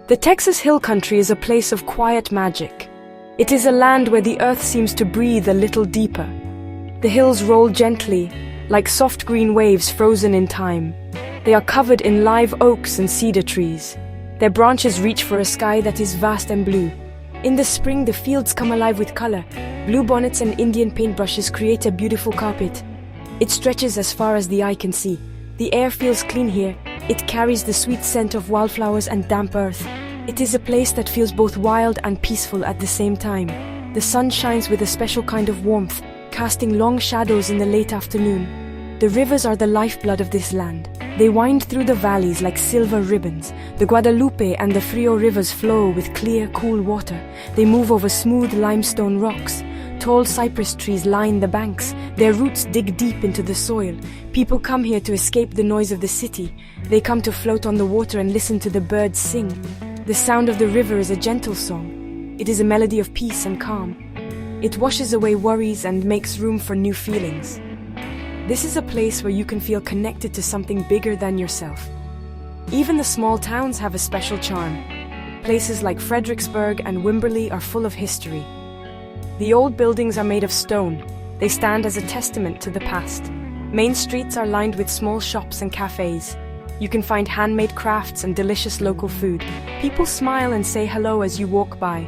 The Texas Hill Country is a place of quiet magic. It is a land where the earth seems to breathe a little deeper. The hills roll gently, like soft green waves frozen in time. They are covered in live oaks and cedar trees. Their branches reach for a sky that is vast and blue. In the spring, the fields come alive with color. Bluebonnets and Indian paintbrushes create a beautiful carpet. It stretches as far as the eye can see. The air feels clean here. It carries the sweet scent of wildflowers and damp earth. It is a place that feels both wild and peaceful at the same time. The sun shines with a special kind of warmth, casting long shadows in the late afternoon. The rivers are the lifeblood of this land. They wind through the valleys like silver ribbons. The Guadalupe and the Frio rivers flow with clear, cool water. They move over smooth limestone rocks. Tall cypress trees line the banks. Their roots dig deep into the soil. People come here to escape the noise of the city. They come to float on the water and listen to the birds sing. The sound of the river is a gentle song. It is a melody of peace and calm. It washes away worries and makes room for new feelings. This is a place where you can feel connected to something bigger than yourself. Even the small towns have a special charm. Places like Fredericksburg and Wimberley are full of history. The old buildings are made of stone. They stand as a testament to the past. Main streets are lined with small shops and cafes. You can find handmade crafts and delicious local food. People smile and say hello as you walk by.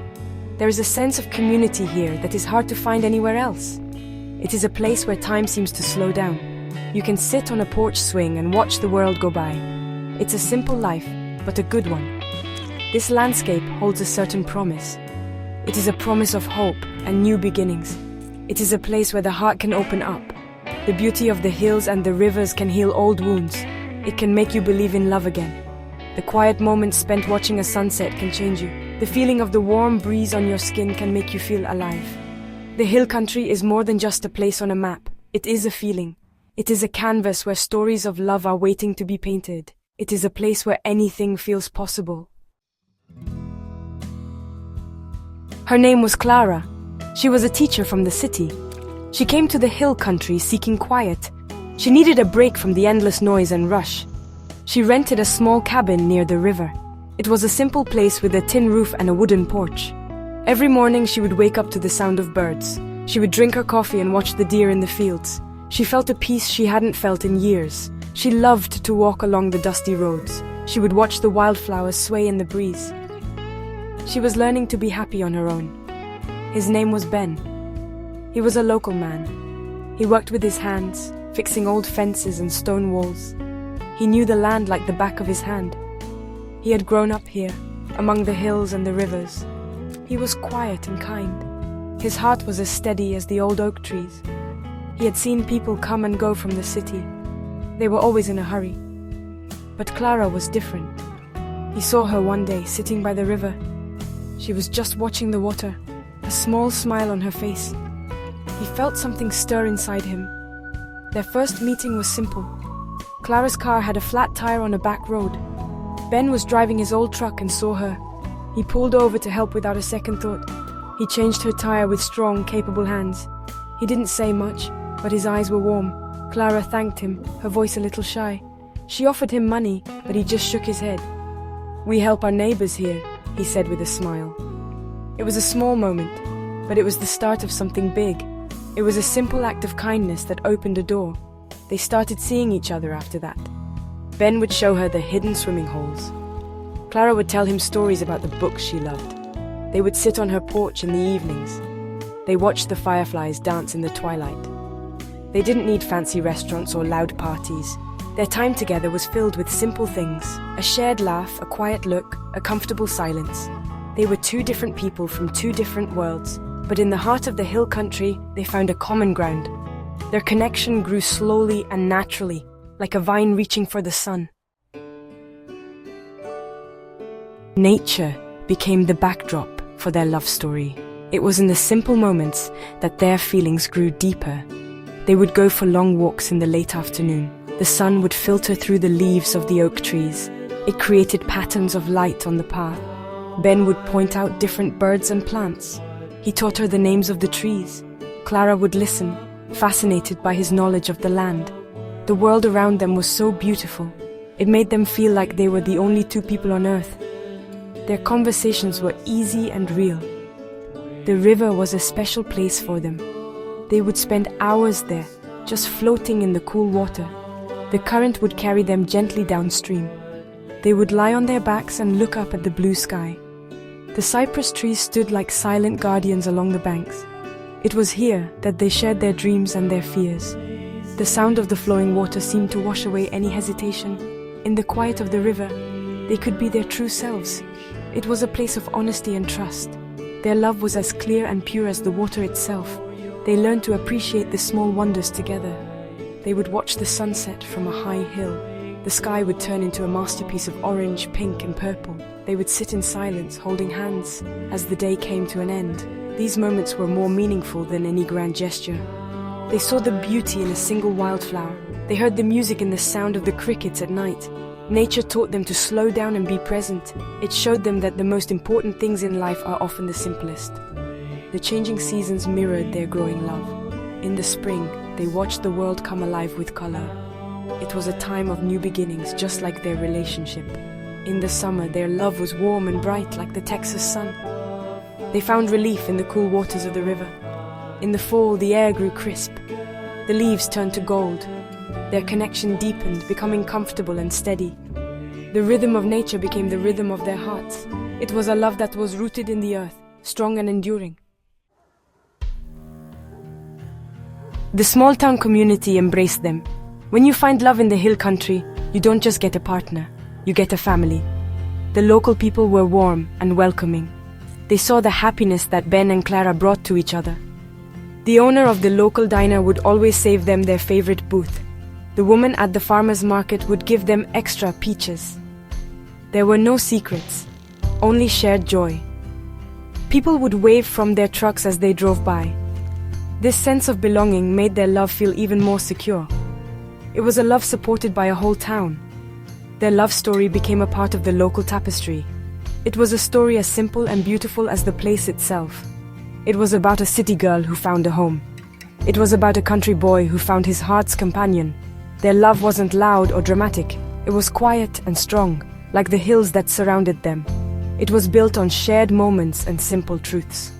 There is a sense of community here that is hard to find anywhere else. It is a place where time seems to slow down. You can sit on a porch swing and watch the world go by. It's a simple life, but a good one. This landscape holds a certain promise. It is a promise of hope and new beginnings. It is a place where the heart can open up. The beauty of the hills and the rivers can heal old wounds. It can make you believe in love again. The quiet moments spent watching a sunset can change you. The feeling of the warm breeze on your skin can make you feel alive. The hill country is more than just a place on a map. It is a feeling. It is a canvas where stories of love are waiting to be painted. It is a place where anything feels possible. Her name was Clara. She was a teacher from the city. She came to the hill country seeking quiet. She needed a break from the endless noise and rush. She rented a small cabin near the river. It was a simple place with a tin roof and a wooden porch. Every morning she would wake up to the sound of birds. She would drink her coffee and watch the deer in the fields. She felt a peace she hadn't felt in years. She loved to walk along the dusty roads. She would watch the wildflowers sway in the breeze. She was learning to be happy on her own. His name was Ben. He was a local man. He worked with his hands, fixing old fences and stone walls. He knew the land like the back of his hand. He had grown up here, among the hills and the rivers. He was quiet and kind. His heart was as steady as the old oak trees. He had seen people come and go from the city. They were always in a hurry. But Clara was different. He saw her one day sitting by the river. She was just watching the water, a small smile on her face. He felt something stir inside him. Their first meeting was simple. Clara's car had a flat tire on a back road. Ben was driving his old truck and saw her. He pulled over to help without a second thought. He changed her tire with strong, capable hands. He didn't say much, but his eyes were warm. Clara thanked him, her voice a little shy. She offered him money, but he just shook his head. "We help our neighbors here," he said with a smile. It was a small moment, but it was the start of something big. It was a simple act of kindness that opened a door. They started seeing each other after that. Ben would show her the hidden swimming holes. Clara would tell him stories about the books she loved. They would sit on her porch in the evenings. They watched the fireflies dance in the twilight. They didn't need fancy restaurants or loud parties. Their time together was filled with simple things, a shared laugh, a quiet look, a comfortable silence. They were two different people from two different worlds, but in the heart of the hill country, they found a common ground. Their connection grew slowly and naturally, like a vine reaching for the sun. Nature became the backdrop for their love story. It was in the simple moments that their feelings grew deeper. They would go for long walks in the late afternoon. The sun would filter through the leaves of the oak trees. It created patterns of light on the path. Ben would point out different birds and plants. He taught her the names of the trees. Clara would listen, fascinated by his knowledge of the land. The world around them was so beautiful. It made them feel like they were the only two people on earth. Their conversations were easy and real. The river was a special place for them. They would spend hours there, just floating in the cool water. The current would carry them gently downstream. They would lie on their backs and look up at the blue sky. The cypress trees stood like silent guardians along the banks. It was here that they shared their dreams and their fears. The sound of the flowing water seemed to wash away any hesitation. In the quiet of the river, they could be their true selves. It was a place of honesty and trust. Their love was as clear and pure as the water itself. They learned to appreciate the small wonders together. They would watch the sunset from a high hill. The sky would turn into a masterpiece of orange, pink, and purple. They would sit in silence, holding hands, as the day came to an end. These moments were more meaningful than any grand gesture. They saw the beauty in a single wildflower. They heard the music in the sound of the crickets at night. Nature taught them to slow down and be present. It showed them that the most important things in life are often the simplest. The changing seasons mirrored their growing love. In the spring, they watched the world come alive with color. It was a time of new beginnings, just like their relationship. In the summer, their love was warm and bright like the Texas sun. They found relief in the cool waters of the river. In the fall, the air grew crisp. The leaves turned to gold. Their connection deepened, becoming comfortable and steady. The rhythm of nature became the rhythm of their hearts. It was a love that was rooted in the earth, strong and enduring. The small-town community embraced them. When you find love in the hill country, you don't just get a partner, you get a family. The local people were warm and welcoming. They saw the happiness that Ben and Clara brought to each other. The owner of the local diner would always save them their favorite booth. The woman at the farmer's market would give them extra peaches. There were no secrets, only shared joy. People would wave from their trucks as they drove by. This sense of belonging made their love feel even more secure. It was a love supported by a whole town. Their love story became a part of the local tapestry. It was a story as simple and beautiful as the place itself. It was about a city girl who found a home. It was about a country boy who found his heart's companion. Their love wasn't loud or dramatic. It was quiet and strong, like the hills that surrounded them. It was built on shared moments and simple truths.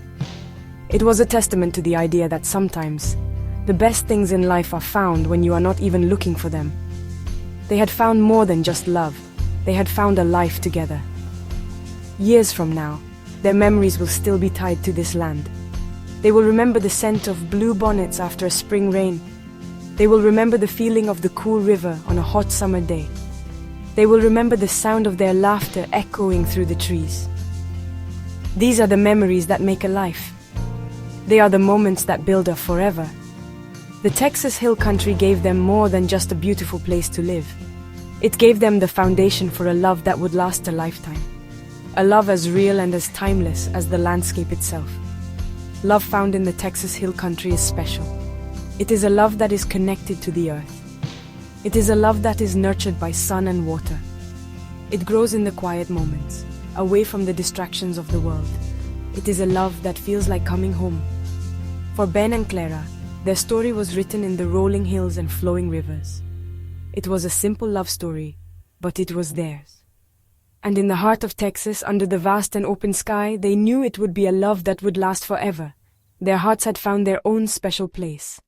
It was a testament to the idea that sometimes the best things in life are found when you are not even looking for them. They had found more than just love. They had found a life together. Years from now, their memories will still be tied to this land. They will remember the scent of blue bonnets after a spring rain. They will remember the feeling of the cool river on a hot summer day. They will remember the sound of their laughter echoing through the trees. These are the memories that make a life. They are the moments that build a forever. The Texas Hill Country gave them more than just a beautiful place to live. It gave them the foundation for a love that would last a lifetime. A love as real and as timeless as the landscape itself. Love found in the Texas Hill Country is special. It is a love that is connected to the earth. It is a love that is nurtured by sun and water. It grows in the quiet moments, away from the distractions of the world. It is a love that feels like coming home. For Ben and Clara, their story was written in the rolling hills and flowing rivers. It was a simple love story, but it was theirs. And in the heart of Texas, under the vast and open sky, they knew it would be a love that would last forever. Their hearts had found their own special place.